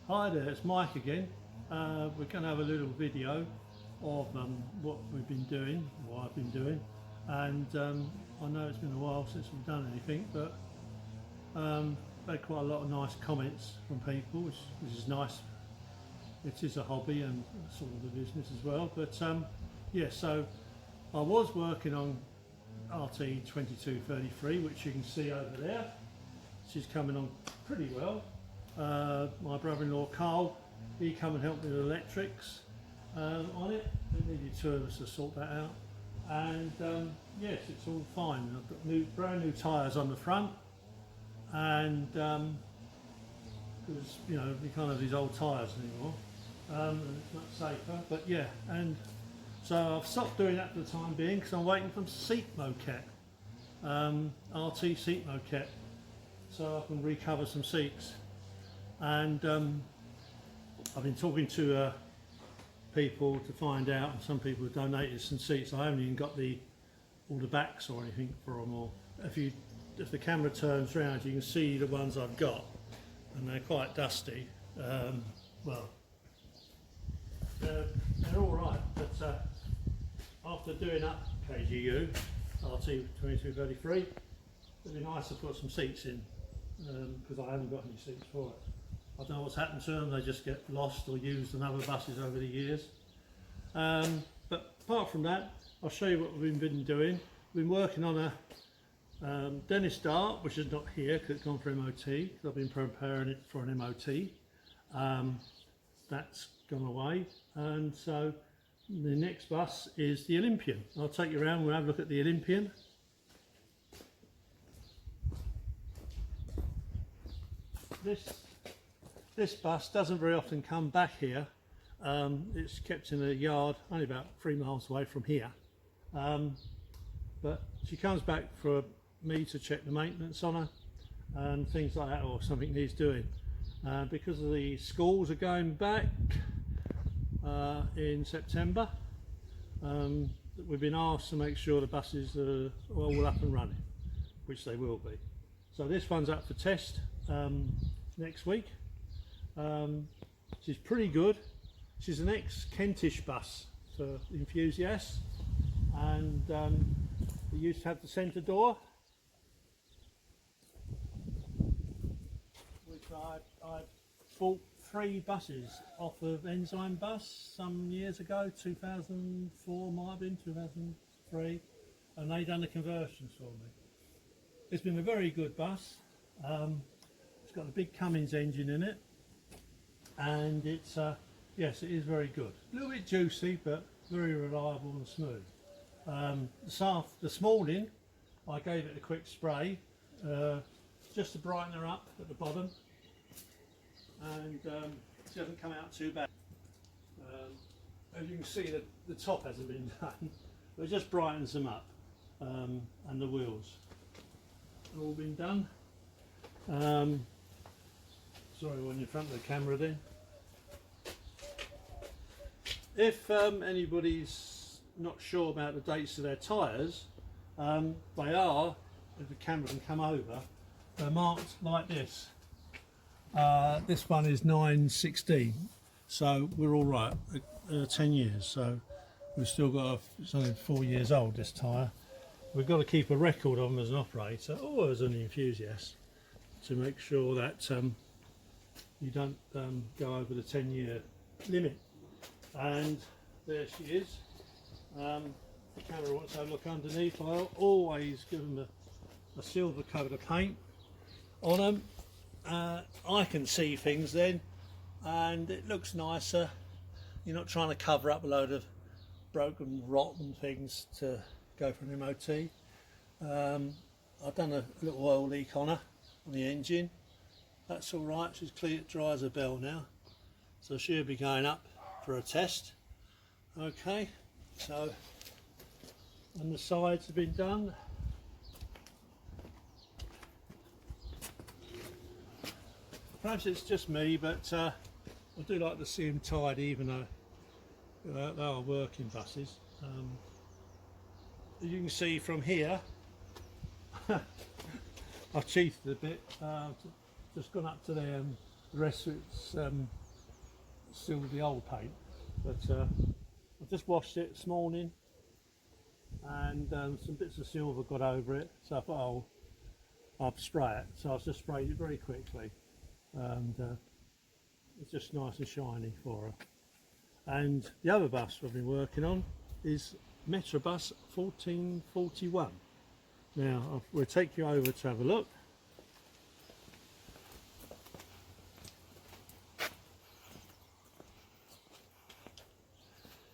Hi there, it's Mike again. We're going to have a little video of what we've been doing, what I've been doing, and I know it's been a while since we've done anything, but I've had quite a lot of nice comments from people, which is nice. It is a hobby and sort of a business as well, but yeah, so I was working on RT2233, which you can see over there. She's coming on pretty well. My brother-in-law Carl, he come and helped me with electrics on it. We needed two of us to sort that out, and yes, it's all fine. I've got brand new tyres on the front, and because you know we can't have these old tyres anymore, and it's much safer. But yeah, and so I've stopped doing that for the time being because I'm waiting for seat moquette, RT seat moquette, so I can recover some seats. And I've been talking to people to find out, and some people have donated some seats. I haven't even got all the backs or anything for them. Or if the camera turns around, you can see the ones I've got, and they're quite dusty. Well, they're all right, but after doing up KGU RT2233, it'd be nice to put some seats in because I haven't got any seats for it. I don't know what's happened to them, they just get lost or used on other buses over the years. But apart from that, I'll show you what we've been doing. We've been working on a Dennis Dart, which is not here because it's gone for MOT, because I've been preparing it for an MOT. That's gone away, and so the next bus is the Olympian. I'll take you around, we'll have a look at the Olympian. This bus doesn't very often come back here. It's kept in a yard only about 3 miles away from here. But she comes back for me to check the maintenance on her and things like that, or something needs doing. Because of the schools are going back in September, we've been asked to make sure the buses are all up and running, which they will be. So this one's up for test next week. She's pretty good. She's an ex-Kentish bus for enthusiasts, and we used to have the centre door, which I bought 3 buses off of Enzyme Bus some years ago, 2004 might have been, 2003, and they done the conversions for me. It's been a very good bus. It's got a big Cummins engine in it, and it's yes, it is very good. A little bit juicy, but very reliable and smooth. This morning I gave it a quick spray just to brighten her up at the bottom, and she hasn't come out too bad. As you can see, the top hasn't been done, but it just brightens them up, and the wheels have all been done. Sorry, when you're in front of the camera then. If anybody's not sure about the dates of their tyres, they are, if the camera can come over, they're marked like this. This one is 9/16, so we're all right, 10 years, so we've still got, it's only 4 years old, this tyre. We've got to keep a record of them as an operator or as an enthusiast to make sure that you don't go over the 10-year limit. And there she is. The camera wants to have a look underneath. I'll always give them a silver coat of paint on them. I can see things then, and it looks nicer. You're not trying to cover up a load of broken, rotten things to go for an MOT. I've done a little oil leak on her, on the engine. That's all right, she's clear, dry as a bell now, so she'll be going up for a test. Okay, so, and the sides have been done. Perhaps it's just me, but I do like to see them tidy, even though they are working buses. As you can see from here, I've cheated a bit, just gone up to there and The rest of it's still the old paint, but I just washed it this morning, and some bits of silver got over it, so I thought, oh, I'll spray it. So I've just sprayed it very quickly, and it's just nice and shiny for her. And the other bus we've been working on is Metrobus 1441. Now we'll take you over to have a look.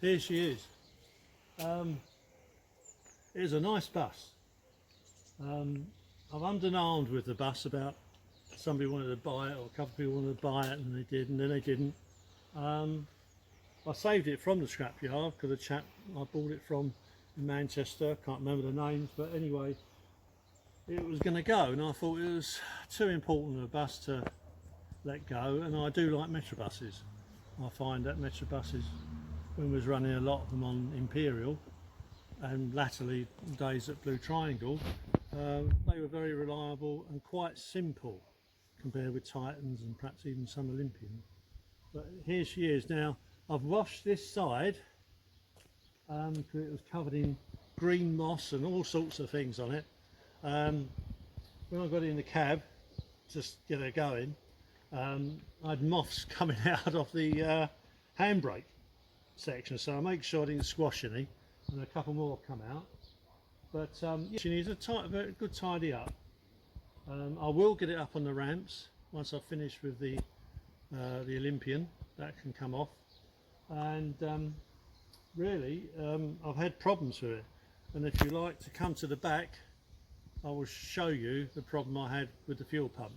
Here she is. It is a nice bus. I've undernarmed with the bus about somebody wanted to buy it, or a couple of people wanted to buy it, and they did, and then they didn't. I saved it from the scrapyard because the chap I bought it from in Manchester, can't remember the names, but anyway, it was going to go, and I thought it was too important a bus to let go. And I do like Metrobuses. I find that Metrobuses, when we was running a lot of them on Imperial, and latterly days at Blue Triangle, they were very reliable and quite simple compared with Titans and perhaps even some Olympians. But here she is. Now I've washed this side because it was covered in green moss and all sorts of things on it. When I got in the cab, just get her going, I had moths coming out of the handbrake section, so I make sure I didn't squash any, and a couple more come out. But yeah, she needs a very good tidy up. I will get it up on the ramps once I've finished with the Olympian. That can come off, and really I've had problems with it, and if you like to come to the back, I will show you the problem I had with the fuel pump.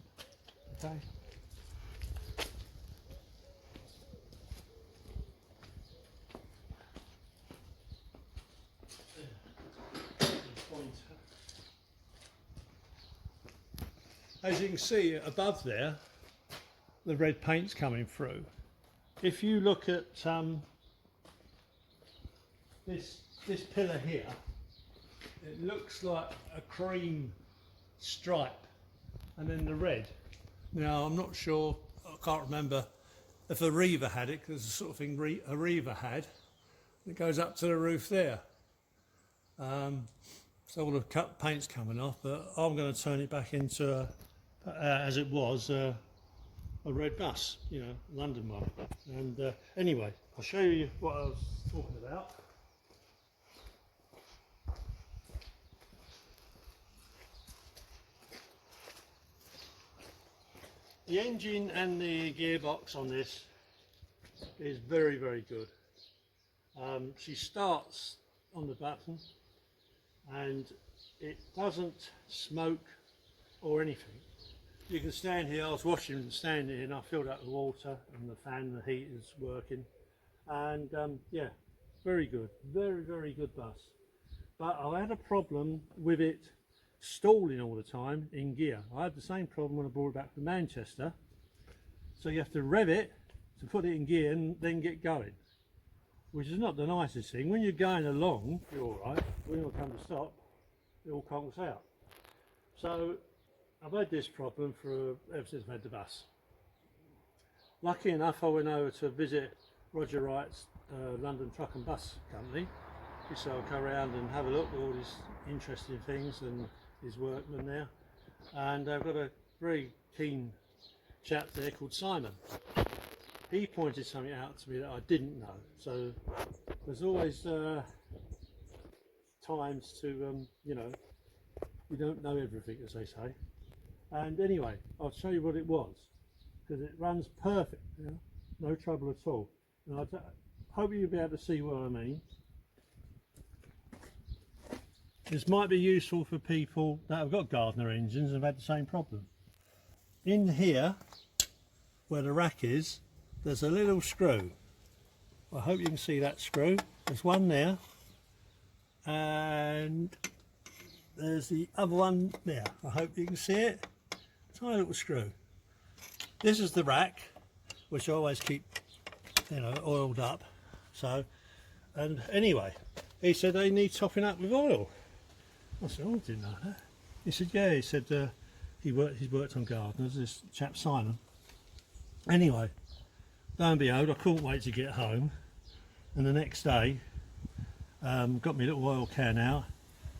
Okay. As you can see above there, the red paint's coming through. If you look at this pillar here, it looks like a cream stripe, and then the red. Now I'm not sure, I can't remember if Arriva had it, because it's the sort of thing Arriva had. It goes up to the roof there. So all the cut paint's coming off, but I'm going to turn it back into as it was, a red bus, you know, London one. And anyway, I'll show you what I was talking about. The engine and the gearbox on this is very, very good. She starts on the button, and it doesn't smoke or anything. You can stand here. I was washing and standing here, and I filled up the water, and the fan, the heat is working, and yeah, very good, very, very good bus. But I had a problem with it stalling all the time in gear. I had the same problem when I brought it back from Manchester. So you have to rev it to put it in gear and then get going, which is not the nicest thing. When you're going along, you're all right. When you come to stop, it all conks out. So I've had this problem for ever since I've had the bus. Lucky enough, I went over to visit Roger Wright's London Truck and Bus Company, so I'll go around and have a look at all these interesting things and his workmen there. And I've got a very keen chap there called Simon. He pointed something out to me that I didn't know. So there's always times to, you know, you don't know everything, as they say. And anyway, I'll show you what it was, because it runs perfect, you know, no trouble at all. And I hope you'll be able to see what I mean. This might be useful for people that have got Gardner engines and have had the same problem. In here, where the rack is, there's a little screw. I hope you can see that screw. There's one there, and there's the other one there. I hope you can see it. Tiny little screw. This is the rack, which I always keep, you know, oiled up. So, and anyway, he said they need topping up with oil. I said, oh, I didn't know that. He said, yeah. He said he's worked on Gardners. This chap Simon. Anyway, lo and behold, I couldn't wait to get home, and the next day got my little oil can out.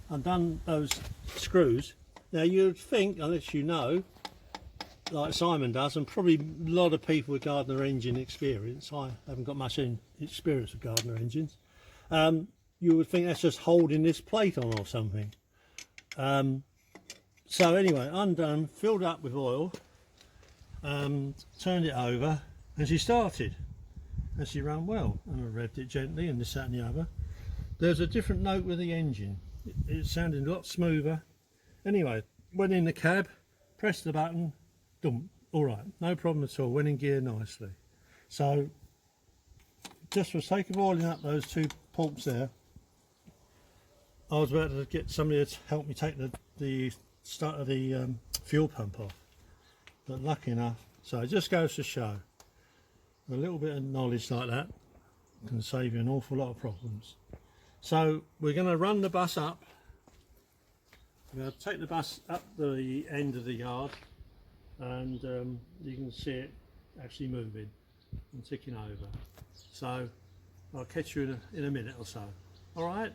I've done those screws. Now you'd think, unless you know, like Simon does, and probably a lot of people with Gardner engine experience, I haven't got much experience with Gardner engines, you would think that's just holding this plate on or something. So anyway, undone, filled up with oil, turned it over, and she started. And she ran well, and I revved it gently, and this, that and the other. There's a different note with the engine. It sounded a lot smoother. Anyway, went in the cab, pressed the button, dum, all right, no problem at all, went in gear nicely. So, just for the sake of oiling up those two pulps there, I was about to get somebody to help me take the start of the fuel pump off. But lucky enough, so it just goes to show, a little bit of knowledge like that can save you an awful lot of problems. So we're going to run the bus up. We're going to take the bus up the end of the yard, and you can see it actually moving and ticking over. So I'll catch you in a minute or so. All right.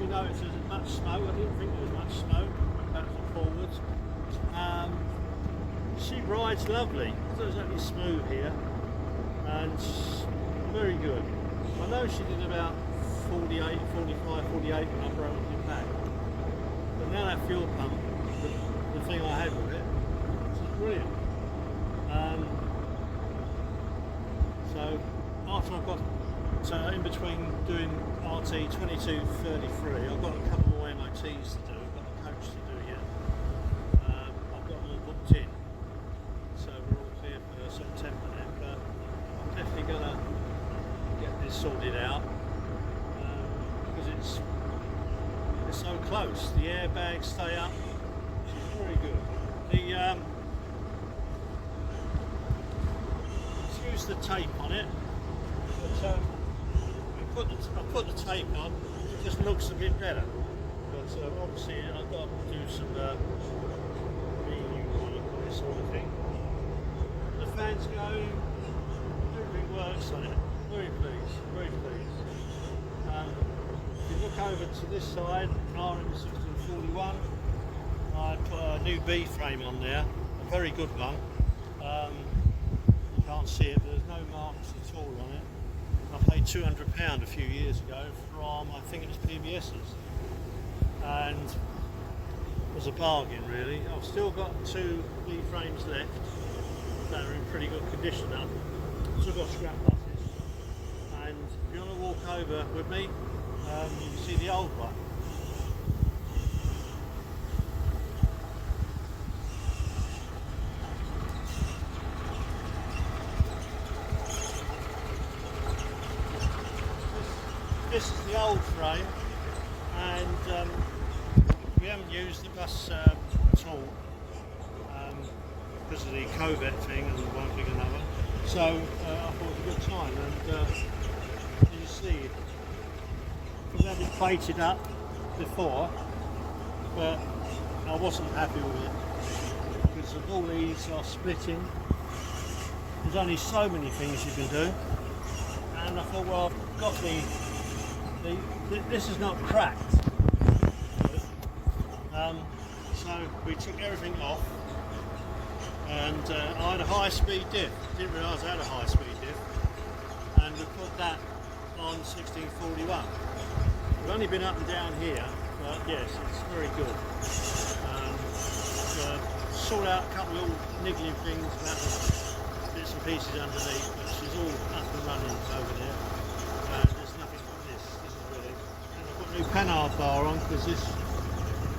Noticed there's much smoke. I didn't think there was much smoke. Went backwards and forwards. She rides lovely. It's exactly smooth here, and very good. I know she did about 48, 45, 48 when I broke it back. But now that fuel pump, the thing I had with it, is brilliant. So after I've got in between doing RT 2233, I've got a couple more MOTs to do. I've got a coach to do yet. I've got them all booked in, so we're all clear for September then. But I'm definitely going to get this sorted out because it's so close. The airbags stay up. It's very good. The excuse the tape on it, but I put the tape on, it just looks a bit better. But obviously I've got to do some reading on this sort of thing. The fan's going, on it. Very pleased, very pleased. If you look over to this side, RM1641, I put a new B frame on there, a very good one. You can't see it, but there's no marks at all on it. I paid £200 a few years ago from, I think it was PBS's, and it was a bargain really. I've still got 2 B frames left that are in pretty good condition up. Still got scrap buses, and if you want to walk over with me, you can see the old one. This is the old frame, and we haven't used the bus at all because of the COVID thing and one thing and another. So I thought it was a good time, and as you see, I've had it plated up before, but I wasn't happy with it because the bullies are splitting. There's only so many things you can do, and I thought, well, I've got this is not cracked. So we took everything off, and I had a high-speed diff. Didn't realise I had a high-speed diff, and we put that on 1641. We've only been up and down here, but yes, it's very good. Sort out a couple of little niggling things about the bits and pieces underneath, but she's all up and running over there. There's nothing like this. This is really. And I've got a new panhard bar on because this.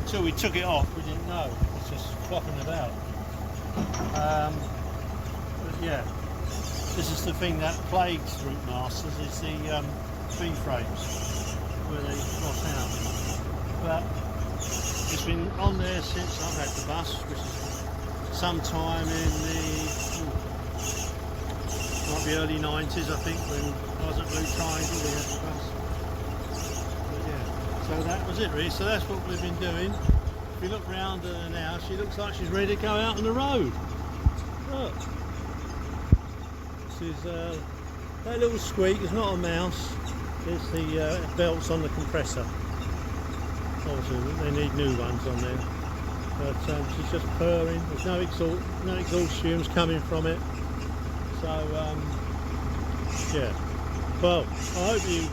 Until we took it off, we didn't know. It's just flopping about. But yeah, this is the thing that plagues route masters, is the B frames where they cross out. But it's been on there since I've had the bus, which is sometime in the might be early 90s, I think, when I was at Blue Triangle. We had the bus. So that was it really, so that's what we've been doing. If you look round at her now, she looks like she's ready to go out on the road. Look. This is that little squeak, it's not a mouse, it's the belts on the compressor. Obviously they need new ones on there. But she's just purring, there's no exhaust fumes coming from it. So yeah. Well, I hope you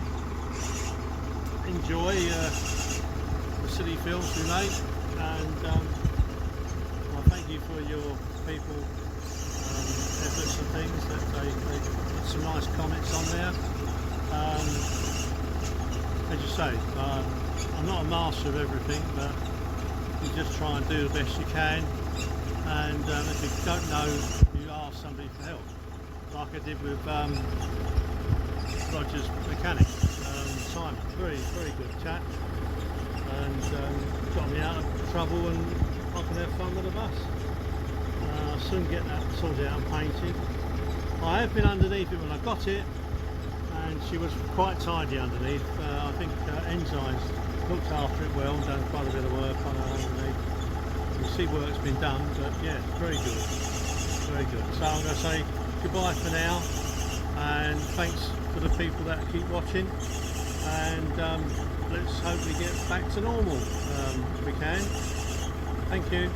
enjoy the silly films we make, and I thank you for your people efforts and things, that they put some nice comments on there. As you say, I'm not a master of everything, but you just try and do the best you can, and if you don't know, you ask somebody for help, like I did with Roger's mechanic. Simon, very good chap, and got me out of trouble, and I can have fun with the bus. I'll soon get that sorted out and painted. I have been underneath it when I got it, and she was quite tidy underneath. I think Enzymes looked after it well and done quite a bit of work on it underneath. You see work's been done, but yeah, very good, very good. So I'm going to say goodbye for now, and thanks for the people that keep watching. And let's hopefully get back to normal if we can. Thank you.